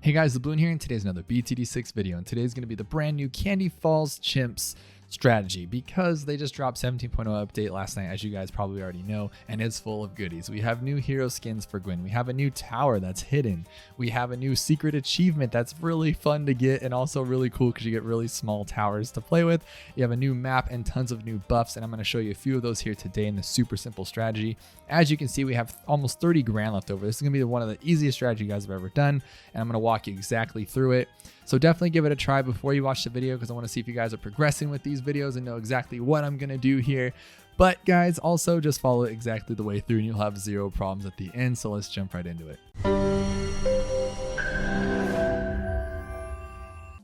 Hey guys, Dabloon here, and today's another BTD6 video, and today's going to be the brand new Candy Falls Chimps strategy because they just dropped 17.0 update last night, as you guys probably already know, and it's full of goodies. We have new hero skins for Gwen, we have a new tower that's hidden, we have a new secret achievement that's really fun to get and also really cool because you get really small towers to play with. You have a new map and tons of new buffs, and I'm going to show you a few of those here today in the super simple strategy. As you can see, we have almost 30 grand left over. This is going to be one of the easiest strategies you guys have ever done, and I'm going to walk you exactly through it. So definitely give it a try before you watch the video because I want to see if you guys are progressing with these videos and know exactly what I'm going to do here. But guys, also just follow it exactly the way through and you'll have zero problems at the end. So let's jump right into it.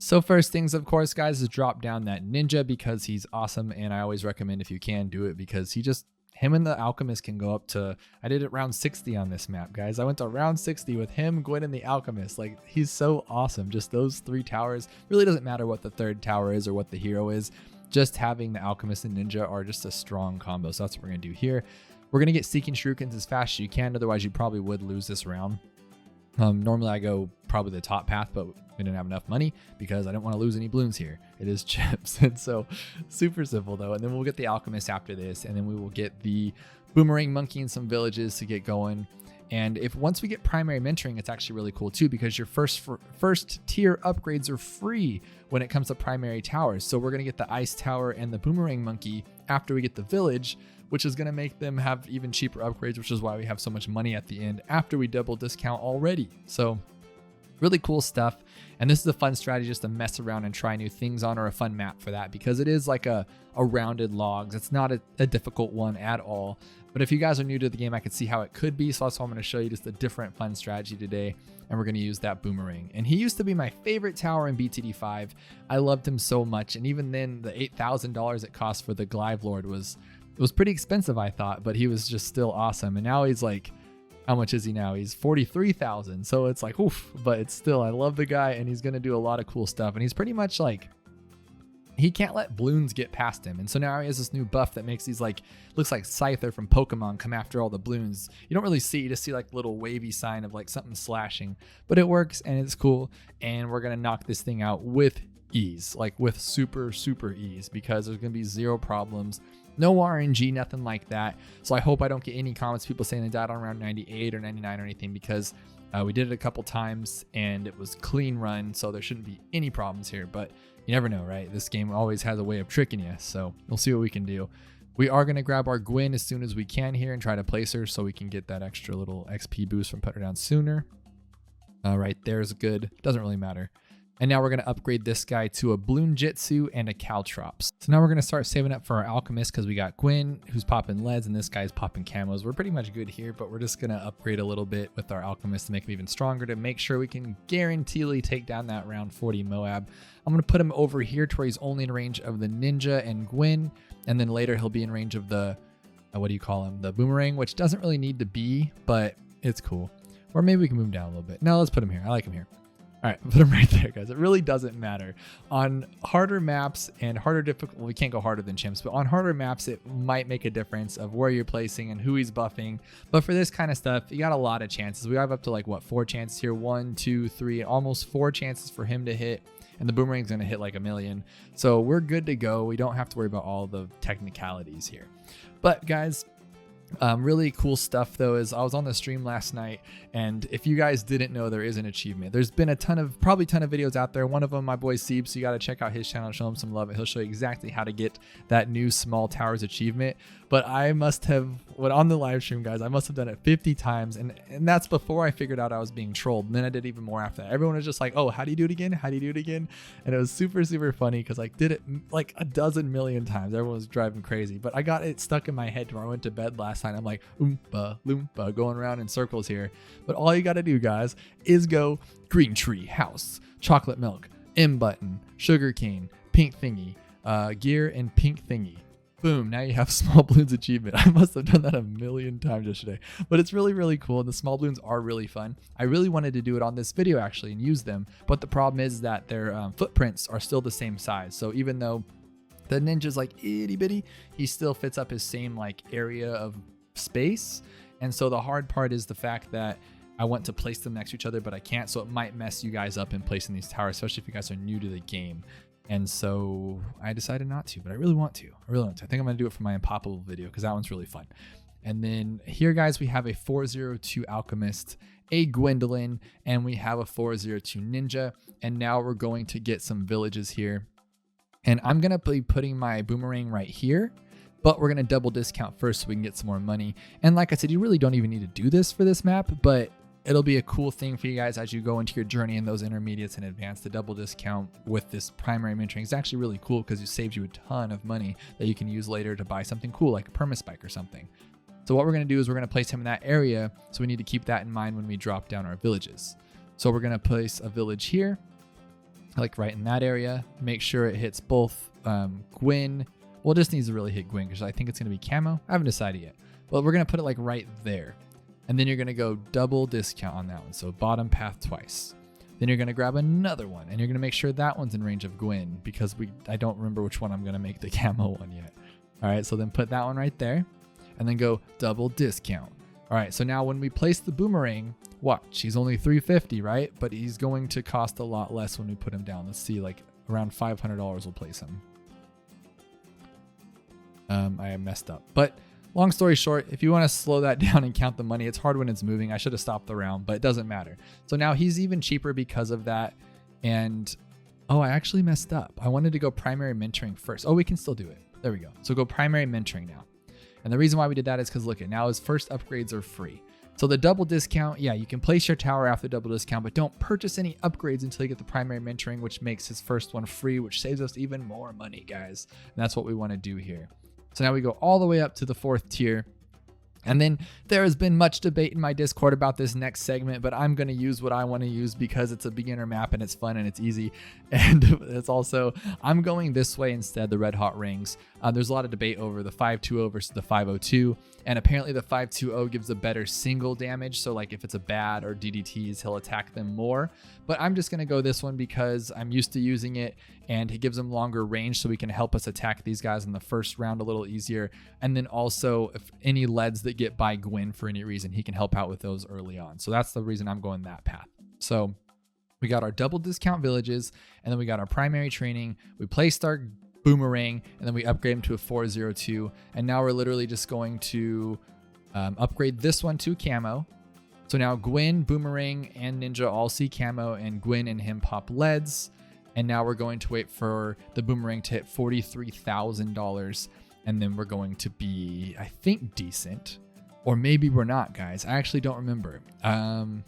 So first things, of course, guys, is drop down that ninja because he's awesome. And I always recommend, if you can, do it because him and the alchemist can go up to, I did it round 60 on this map, guys. I went to round 60 with him, Gwen, and the alchemist. Like, he's so awesome. Just those three towers. Really doesn't matter what the third tower is or what the hero is. Just having the alchemist and ninja are just a strong combo. So that's what we're going to do here. We're going to get seeking shurikens as fast as you can. Otherwise, you probably would lose this round. Normally I go probably the top path, but we didn't have enough money because I didn't want to lose any balloons here. It is chips. And so super simple though. And then we'll get the alchemist after this, and then we will get the boomerang monkey in some villages to get going. And once we get primary mentoring, it's actually really cool too, because your first tier upgrades are free when it comes to primary towers. So we're going to get the ice tower and the boomerang monkey after we get the village, which is going to make them have even cheaper upgrades, which is why we have so much money at the end after we double discount already. So really cool stuff. And this is a fun strategy just to mess around and try new things on, or a fun map for that, because it is like a rounded logs. It's not a difficult one at all. But if you guys are new to the game, I could see how it could be. So that's why I'm going to show you just a different fun strategy today. And we're going to use that boomerang. And he used to be my favorite tower in BTD5. I loved him so much. And even then, the $8,000 it cost for the Glaive Lord was pretty expensive, I thought, but he was just still awesome. And now he's like, how much is he now? He's 43,000. So it's like, oof, but it's still, I love the guy, and he's going to do a lot of cool stuff. And he's pretty much like, he can't let balloons get past him. And so now he has this new buff that makes these like, looks like Scyther from Pokemon come after all the balloons. You don't really see, you just see like little wavy sign of like something slashing, but it works and it's cool. And we're going to knock this thing out with ease, like with super ease, because there's going to be zero problems. No RNG, nothing like that. So I hope I don't get any comments, people saying they died on around 98 or 99 or anything, because we did it a couple times and it was clean run. So there shouldn't be any problems here, but you never know, right? This game always has a way of tricking you. So we'll see what we can do. We are going to grab our Gwen as soon as we can here and try to place her so we can get that extra little XP boost from putting her down sooner. Right there's good. Doesn't really matter. And now we're going to upgrade this guy to a Bloon Jitsu and a Caltrops. So now we're going to start saving up for our alchemist because we got Gwen who's popping leads and this guy's popping camos. We're pretty much good here, but we're just going to upgrade a little bit with our alchemist to make him even stronger, to make sure we can guaranteedly take down that round 40 Moab. I'm going to put him over here to where he's only in range of the ninja and Gwen, and then later he'll be in range of the, what do you call him? The boomerang, which doesn't really need to be, but it's cool. Or maybe we can move him down a little bit. No, let's put him here. I like him here. All right, put him right there, guys. It really doesn't matter. On harder maps and harder difficult, well, we can't go harder than chimps, but on harder maps, it might make a difference of where you're placing and who he's buffing. But for this kind of stuff, you got a lot of chances. We have up to like, what, 4 chances here? 1, 2, 3, almost 4 chances for him to hit. And the boomerang's going to hit like 1,000,000. So we're good to go. We don't have to worry about all the technicalities here. But guys, really cool stuff though is I was on the stream last night, and if you guys didn't know, there is an achievement. There's been probably a ton of videos out there. One of them, my boy Sieb, so you got to check out his channel and show him some love, and he'll show you exactly how to get that new small towers achievement. But I must have, on the live stream, guys, I must have done it 50 times, and that's before I figured out I was being trolled. And then I did even more after that. Everyone was just like, oh, how do you do it again? How do you do it again? And it was super funny because I did it like a dozen million times. Everyone was driving crazy, but I got it stuck in my head when I went to bed last night. I'm like, oompa loompa, going around in circles here. But all you got to do, guys, is go green tree, house, chocolate milk, M button, sugar cane, pink thingy, gear, and pink thingy. Boom, now you have small balloons achievement. I must have done that 1,000,000 times yesterday, but it's really cool. And the small balloons are really fun. I really wanted to do it on this video actually and use them, but the problem is that their footprints are still the same size. So even though the ninja's like itty bitty, he still fits up his same like area of space. And so the hard part is the fact that I want to place them next to each other, but I can't. So it might mess you guys up in placing these towers, especially if you guys are new to the game. And so I decided not to, but I really want to. I think I'm going to do it for my Unpoppable video because that one's really fun. And then here, guys, we have a 402 Alchemist, a Gwendolin, and we have a 402 Ninja. And now we're going to get some villages here. And I'm going to be putting my boomerang right here, but we're going to double discount first so we can get some more money. And like I said, you really don't even need to do this for this map, but it'll be a cool thing for you guys as you go into your journey in those intermediates and advanced. The double discount with this primary mentoring is actually really cool because it saves you a ton of money that you can use later to buy something cool like a permaspike or something. So what we're going to do is we're going to place him in that area. So we need to keep that in mind when we drop down our villages. So we're going to place a village here, like right in that area. Make sure it hits both Gwen. Well, it just needs to really hit Gwen because I think it's going to be camo. I haven't decided yet, but we're going to put it like right there. And then you're going to go double discount on that one. So bottom path twice. Then you're going to grab another one and you're going to make sure that one's in range of Gwen because I don't remember which one I'm going to make the camo one yet. All right. So then put that one right there and then go double discount. All right. So now when we place the boomerang, watch, he's only 350, right? But he's going to cost a lot less when we put him down. Let's see, like around $500 we'll place him. I messed up, but long story short, if you want to slow that down and count the money, it's hard when it's moving. I should have stopped the round, but it doesn't matter. So now he's even cheaper because of that. And oh, I actually messed up. I wanted to go primary mentoring first. Oh, we can still do it. There we go. So go primary mentoring now. And the reason why we did that is because look, now his first upgrades are free. So the double discount, yeah, you can place your tower after double discount, but don't purchase any upgrades until you get the primary mentoring, which makes his first one free, which saves us even more money, guys. And that's what we want to do here. So now we go all the way up to the 4th tier. And then there has been much debate in my Discord about this next segment, but I'm going to use what I want to use because it's a beginner map and it's fun and it's easy. And it's also, I'm going this way instead, the red hot rings. There's a lot of debate over the 520 versus the 502. And apparently the 520 gives a better single damage. So like if it's a bad or DDTs, he'll attack them more. But I'm just going to go this one because I'm used to using it and it gives them longer range so we can help us attack these guys in the first round a little easier. And then also if any leads that get by Gwen for any reason, he can help out with those early on. So that's the reason I'm going that path. So we got our double discount villages and then we got our primary training. We placed our boomerang and then we upgrade him to a 402. And now we're literally just going to upgrade this one to camo. So now Gwen, boomerang, and ninja all see camo and Gwen and him pop leads. And now we're going to wait for the boomerang to hit $43,000. And then we're going to be, I think, decent. Or maybe we're not, guys. I actually don't remember. No.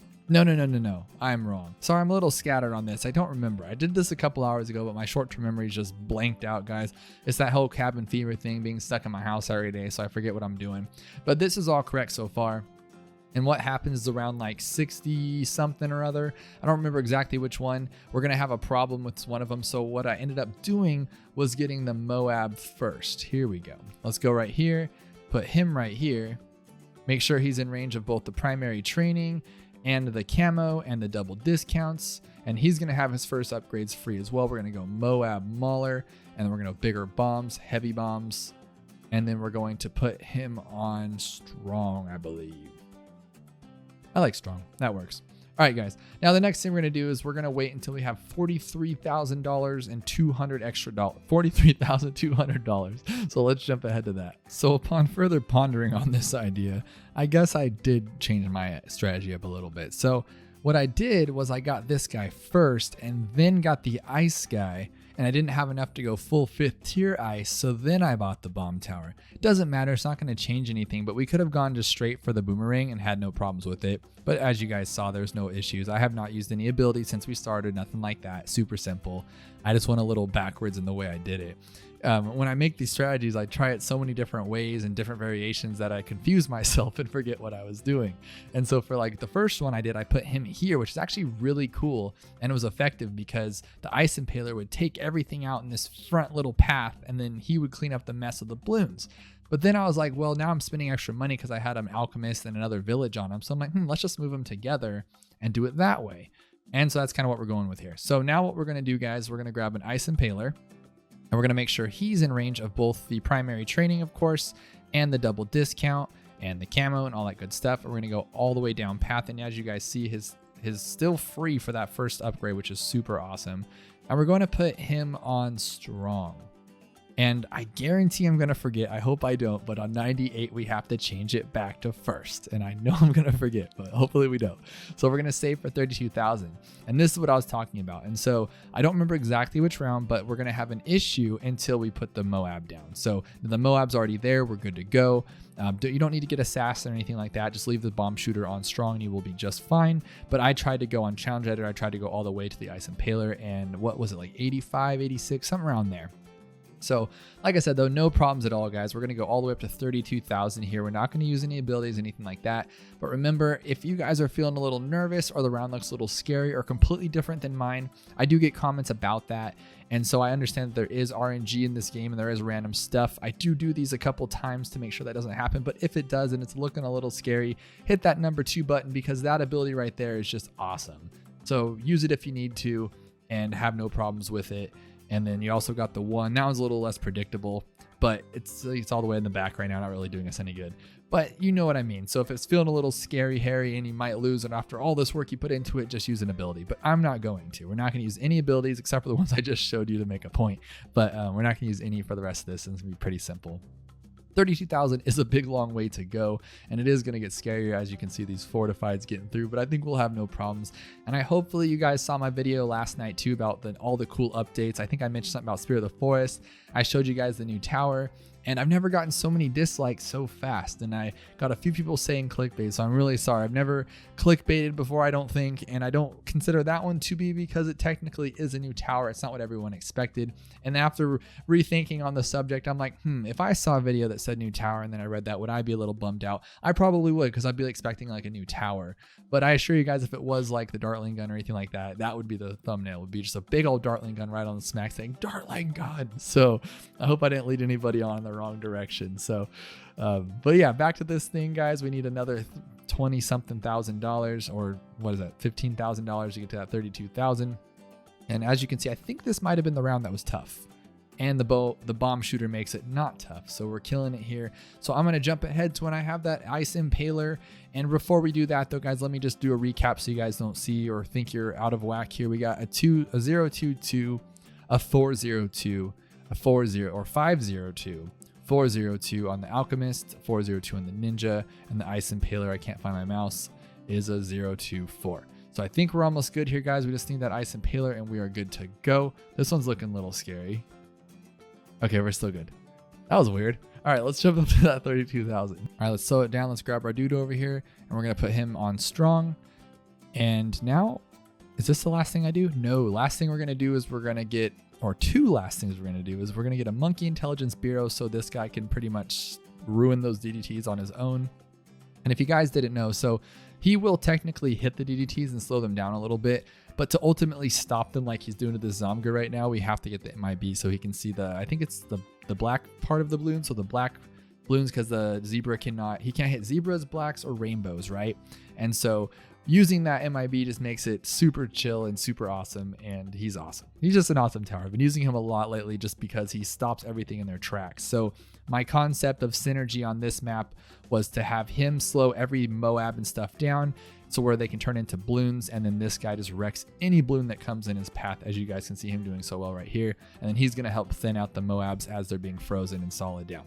I'm wrong. Sorry, I'm a little scattered on this. I don't remember. I did this a couple hours ago, but my short-term memory is just blanked out, guys. It's that whole cabin fever thing, being stuck in my house every day, so I forget what I'm doing. But this is all correct so far. And what happens is around like 60 something or other, I don't remember exactly which one, we're going to have a problem with one of them. So what I ended up doing was getting the Moab first. Here we go. Let's go right here, put him right here, make sure he's in range of both the primary training and the camo and the double discounts. And he's going to have his first upgrades free as well. We're going to go Moab Mauler, and then we're going to go bigger bombs, heavy bombs. And then we're going to put him on strong, I believe. I like strong. That works. All right, guys. Now the next thing we're going to do is we're going to wait until we have $43,000 and $200 extra dollars. $43,200. So let's jump ahead to that. So upon further pondering on this idea, I guess I did change my strategy up a little bit. So what I did was I got this guy first and then got the ice guy. And I didn't have enough to go full 5th tier ice, so then I bought the bomb tower. Doesn't matter, it's not going to change anything, but we could have gone just straight for the boomerang and had no problems with it. But as you guys saw, there's no issues. I have not used any abilities since we started, nothing like that. Super simple. I just went a little backwards in the way I did it. When I make these strategies, I try it so many different ways and different variations that I confuse myself and forget what I was doing. And so for like the first one I did, I put him here, which is actually really cool. And it was effective because the ice impaler would take everything out in this front little path and then he would clean up the mess of the balloons. But then I was like, well, now I'm spending extra money because I had an alchemist and another village on him. So I'm like, let's just move them together and do it that way. And so that's kind of what we're going with here. So now what we're going to do, guys, we're going to grab an ice impaler. And we're going to make sure he's in range of both the primary training, of course, and the double discount. and the camo and all that good stuff. And we're going to go all the way down path. And as you guys see, his still free for that first upgrade, which is super awesome. And we're going to put him on strong. And I guarantee I'm going to forget. I hope I don't. But on 98, we have to change it back to first. And I know I'm going to forget, but hopefully we don't. So we're going to save for 32,000. And this is what I was talking about. And so I don't remember exactly which round, but we're going to have an issue until we put the Moab down. So the Moab's already there. We're good to go. You don't need to get assassin or anything like that. Just leave the bomb shooter on strong and you will be just fine. But I tried to go on challenge editor. I tried to go all the way to the ice impaler. And what was it, like 85, 86, something around there. So like I said, though, no problems at all, guys. We're going to go all the way up to 32,000 here. We're not going to use any abilities, anything like that. But remember, if you guys are feeling a little nervous or the round looks a little scary or completely different than mine, I do get comments about that. And so I understand that there is RNG in this game and there is random stuff. I do these a couple times to make sure that doesn't happen. But if it does and it's looking a little scary, hit that number 2 button because that ability right there is just awesome. So use it if you need to and have no problems with it. And then you also got the 1. That one's a little less predictable, but it's all the way in the back right now, not really doing us any good. But you know what I mean. So if it's feeling a little scary, hairy, and you might lose, and after all this work you put into it, just use an ability. But I'm not going to. We're not going to use any abilities except for the ones I just showed you to make a point. But we're not going to use any for the rest of this, and it's going to be pretty simple. 32,000 is a big long way to go, and it is going to get scarier as you can see these fortifieds getting through, but I think we'll have no problems. And hopefully you guys saw my video last night too about all the cool updates. I think I mentioned something about Spirit of the Forest. I showed you guys the new tower, and I've never gotten so many dislikes so fast, and I got a few people saying clickbait, so I'm really sorry. I've never clickbaited before, I don't think, and I don't consider that one to be because it technically is a new tower. It's not what everyone expected. And after rethinking on the subject, I'm like, if I saw a video that said new tower and then I read that, would I be a little bummed out? I probably would, because I'd be expecting like a new tower. But I assure you guys, if it was like the Dartling gun or anything like that, that would be the thumbnail. It would be just a big old Dartling gun right on the smack saying Dartling gun. So I hope I didn't lead anybody on in the wrong direction. So but yeah, back to this thing, guys. We need another 20 something $1,000, or what is that, $15,000 to get to that 32,000. And as you can see, I think this might have been the round that was tough, and the bomb shooter makes it not tough, so we're killing it here. So I'm going to jump ahead to when I have that ice impaler. And before we do that though, guys, let me just do a recap so you guys don't see or think you're out of whack here. We got a 022, a 402, a 40 or 502, 402 on the Alchemist, 402 on the Ninja, and the Ice Impaler, I can't find my mouse, is a 024. So I think we're almost good here, guys. We just need that Ice Impaler and we are good to go. This one's looking a little scary. Okay, we're still good. That was weird. All right, let's jump up to that 32,000. All right, let's slow it down. Let's grab our dude over here, and we're going to put him on strong. And now, is this the last thing I do? No, last thing we're going to do is we're going to get, or two last things we're going to do is we're going to get a Monkey Intelligence Bureau so this guy can pretty much ruin those DDTs on his own. And if you guys didn't know, so he will technically hit the DDTs and slow them down a little bit, but to ultimately stop them like he's doing to the Zomga right now, we have to get the MIB so he can see the, I think it's the black part of the balloon. So the black balloons, because the zebra he can't hit zebras, blacks, or rainbows, right? And so using that MIB just makes it super chill and super awesome, and he's awesome. He's just an awesome tower. I've been using him a lot lately just because he stops everything in their tracks. So my concept of synergy on this map was to have him slow every Moab and stuff down so where they can turn into balloons, and then this guy just wrecks any balloon that comes in his path, as you guys can see him doing so well right here. And then he's going to help thin out the Moabs as they're being frozen and solid down.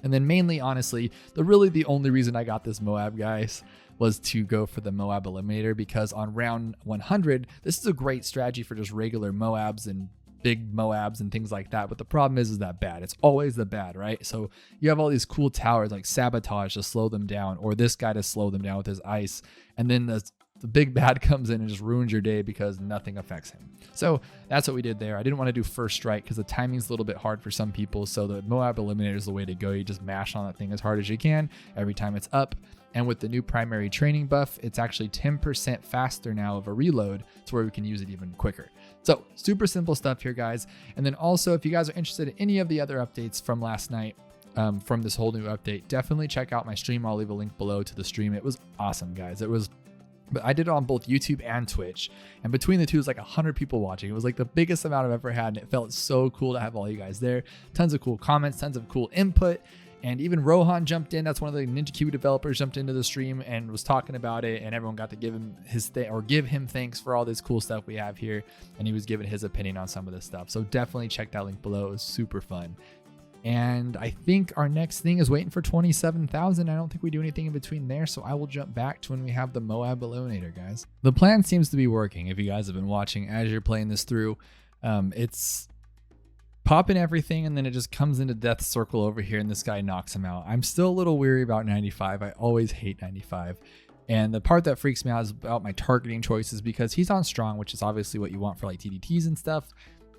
And then mainly, honestly, the only reason I got this Moab, guys, was to go for the Moab Eliminator, because on round 100, this is a great strategy for just regular Moabs and big Moabs and things like that. But the problem is that bad. It's always the bad, right? So you have all these cool towers like Sabotage to slow them down, or this guy to slow them down with his ice. And then the big bad comes in and just ruins your day because nothing affects him. So that's what we did there. I didn't want to do first strike because the timing's a little bit hard for some people. So the Moab Eliminator is the way to go. You just mash on that thing as hard as you can every time it's up. And with the new primary training buff, it's actually 10% faster now of a reload to where we can use it even quicker. So super simple stuff here, guys. And then also, if you guys are interested in any of the other updates from last night, from this whole new update, definitely check out my stream. I'll leave a link below to the stream. It was awesome, guys. But I did it on both YouTube and Twitch, and between the two, it was like 100 people watching. It was like the biggest amount I've ever had, and it felt so cool to have all you guys there. Tons of cool comments, tons of cool input, And even Rohan jumped in. That's one of the Ninja Cube developers, jumped into the stream and was talking about it. And everyone got to give him give him thanks for all this cool stuff we have here. And he was giving his opinion on some of this stuff. So definitely check that link below. It was super fun. And I think our next thing is waiting for 27,000. I don't think we do anything in between there. So I will jump back to when we have the Moab Eliminator, guys. The plan seems to be working. If you guys have been watching as you're playing this through, it's popping everything, and then it just comes into death circle over here, and this guy knocks him out. I'm still a little weary about 95. I always hate 95. And the part that freaks me out is about my targeting choices, because he's on strong, which is obviously what you want for like TDTs and stuff.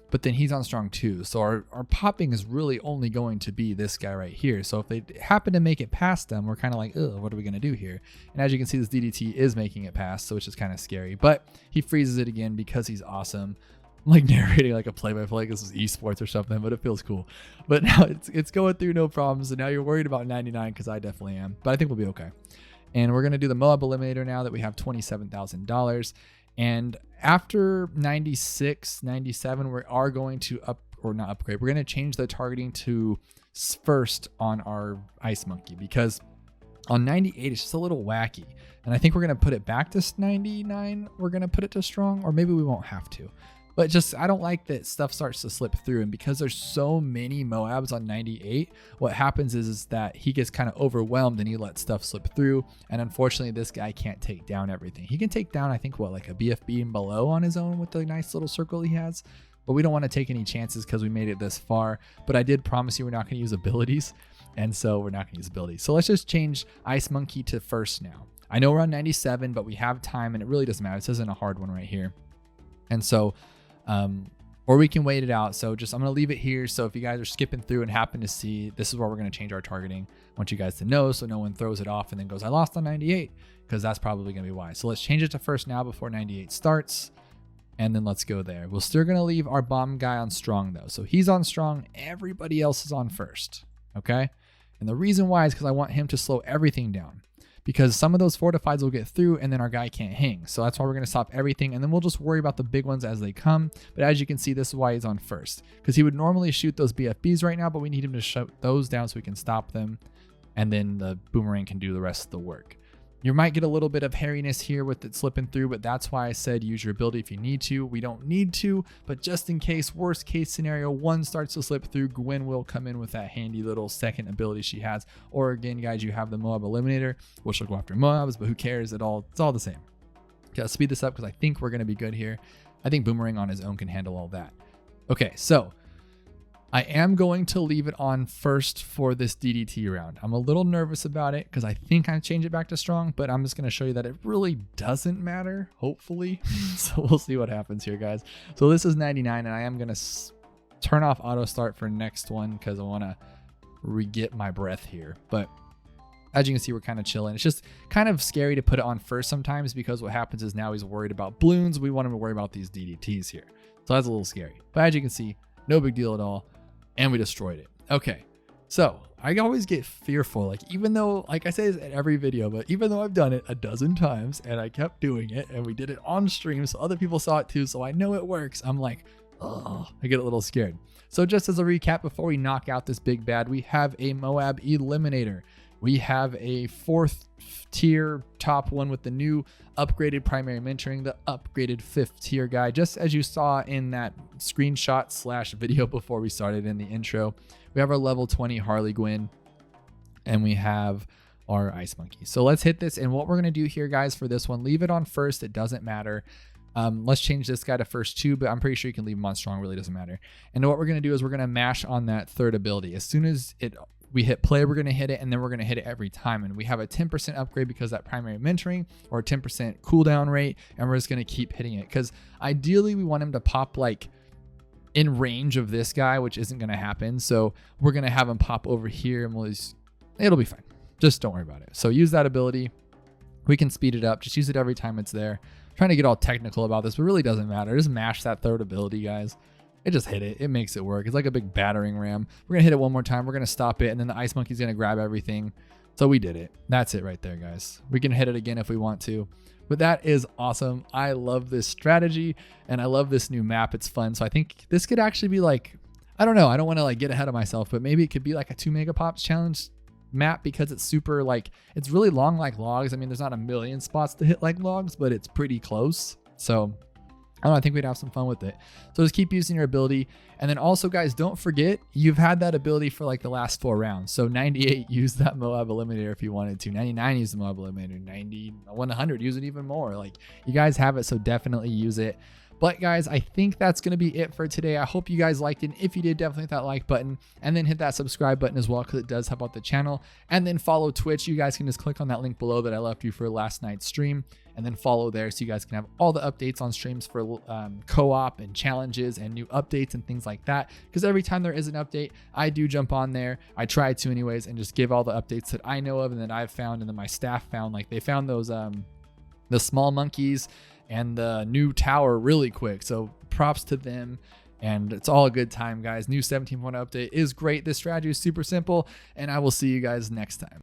But then he's on strong too. So our popping is really only going to be this guy right here. So if they happen to make it past them, we're kind of like, ugh, what are we going to do here? And as you can see, this DDT is making it past, so it's just kind of scary. But he freezes it again because he's awesome. I'm like narrating like a play-by-play, like this is esports or something, but it feels cool. But now it's going through no problems. And now you're worried about 99, because I definitely am. But I think we'll be okay. And we're going to do the Moab Eliminator now that we have $27,000. And after 96, 97, we are going to we're going to change the targeting to first on our Ice Monkey, because on 98, it's just a little wacky. And I think we're going to put it back to 99. We're going to put it to strong, or maybe we won't have to. But just, I don't like that stuff starts to slip through. And because there's so many Moabs on 98, what happens is that he gets kind of overwhelmed and he lets stuff slip through. And unfortunately, this guy can't take down everything. He can take down, I think, what, like a BFB and below on his own with the nice little circle he has. But we don't want to take any chances because we made it this far. But I did promise you we're not going to use abilities. And so we're not going to use abilities. So let's just change Ice Monkey to first now. I know we're on 97, but we have time and it really doesn't matter. This isn't a hard one right here. And so... or we can wait it out. So just, I'm going to leave it here. So if you guys are skipping through and happen to see, this is where we're going to change our targeting. I want you guys to know, so no one throws it off and then goes, I lost on 98, because that's probably going to be why. So let's change it to first now before 98 starts. And then let's go there. We're still going to leave our bomb guy on strong though. So he's on strong. Everybody else is on first. Okay. And the reason why is because I want him to slow everything down, because some of those fortifieds will get through and then our guy can't hang. So that's why we're going to stop everything. And then we'll just worry about the big ones as they come. But as you can see, this is why he's on first, because he would normally shoot those BFBs right now, but we need him to shut those down so we can stop them. And then the boomerang can do the rest of the work. You might get a little bit of hairiness here with it slipping through, but that's why I said use your ability if you need to. We don't need to, but just in case, worst case scenario, one starts to slip through, Gwen will come in with that handy little second ability she has. Or again, guys, you have the Moab Eliminator, which will go after Moabs, but who cares? It's all the same. Okay, let's speed this up because I think we're going to be good here. I think Boomerang on his own can handle all that. Okay, so I am going to leave it on first for this DDT round. I'm a little nervous about it because I think I change it back to strong, but I'm just going to show you that it really doesn't matter, hopefully. So we'll see what happens here, guys. So this is 99, and I am going to turn off auto start for next one because I want to re-get my breath here. But as you can see, we're kind of chilling. It's just kind of scary to put it on first sometimes, because what happens is now he's worried about balloons. We want him to worry about these DDTs here. So that's a little scary. But as you can see, no big deal at all. And we destroyed it. Okay, so I always get fearful, like, even though, like I say this in every video, but even though I've done it a dozen times and I kept doing it and we did it on stream so other people saw it too, so I know it works, I'm like, oh, I get a little scared. So just as a recap, before we knock out this big bad, we have a Moab Eliminator. We have a 4th tier top one with the new upgraded primary mentoring, the upgraded 5th tier guy, just as you saw in that screenshot / video before we started in the intro. We have our level 20 Harley Gwen, and we have our Ice Monkey. So let's hit this. And what we're going to do here, guys, for this one, leave it on first. It doesn't matter. Let's change this guy to first too, but I'm pretty sure you can leave him on strong. Really doesn't matter. And what we're going to do is we're going to mash on that 3rd ability. As soon as we hit play, we're going to hit it, and then we're going to hit it every time. And we have a 10% upgrade because that primary mentoring, or a 10% cooldown rate, and we're just going to keep hitting it. Because ideally, we want him to pop like in range of this guy, which isn't going to happen. So we're going to have him pop over here, and it'll be fine. Just don't worry about it. So use that ability. We can speed it up. Just use it every time it's there. I'm trying to get all technical about this, but it really doesn't matter. Just mash that 3rd ability, guys. It just hit it. It makes it work. It's like a big battering ram. We're going to hit it one more time. We're going to stop it. And then the Ice Monkey's going to grab everything. So we did it. That's it right there, guys. We can hit it again if we want to. But that is awesome. I love this strategy. And I love this new map. It's fun. So I think this could actually be like, I don't know. I don't want to like get ahead of myself, but maybe it could be like a 2 megapops challenge map because it's super like, it's really long like logs. I mean, there's not a million spots to hit like logs, but it's pretty close. So I don't know, I think we'd have some fun with it. So just keep using your ability. And then also, guys, don't forget, you've had that ability for like the last 4 rounds. So 98, use that Moab Eliminator if you wanted to. 99, use the Moab Eliminator. 90, 100, use it even more. Like, you guys have it, so definitely use it. But guys, I think that's going to be it for today. I hope you guys liked it. If you did, definitely hit that like button and then hit that subscribe button as well, because it does help out the channel. And then follow Twitch. You guys can just click on that link below that I left you for last night's stream, and then follow there so you guys can have all the updates on streams for co-op and challenges and new updates and things like that. Because every time there is an update, I do jump on there. I try to anyways, and just give all the updates that I know of and that I've found and that my staff found. Like, they found those the small monkeys and the new tower really quick, so props to them. And it's all a good time, guys. New 17.0 update is great. This strategy is super simple, and I will see you guys next time.